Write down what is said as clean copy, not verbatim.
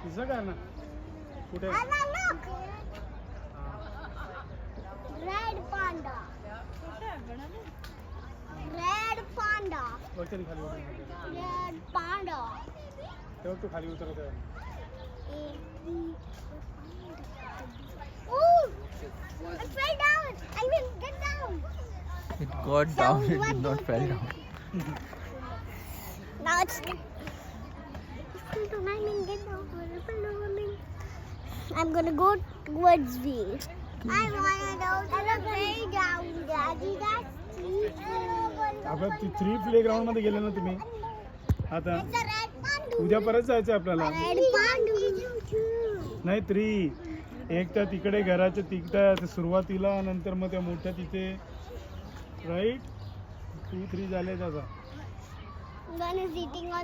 Pizza काय ना कुठे रेड पांडा रेड पांडा वरती खाली उतर रेड पांडा तेव्हा तू खाली उतरत आहे Oh! I fell down. I mean, get down. It got down, it did not fell down. Now it's. I mean, get down. I'm gonna go towards V. I wanna go to the playground, Daddy. That's आपण 3 playground मध्ये गेले ना तुम्ही आता उद्या परत जायचं आपल्याला Red Pandu. नाही 3 एक तर तिकडे घराच्या तिकडे सुरुवातीला नंतर मग त्या मोठ्या तिथे राईट 2, 3 झाले त्याचा One is eating on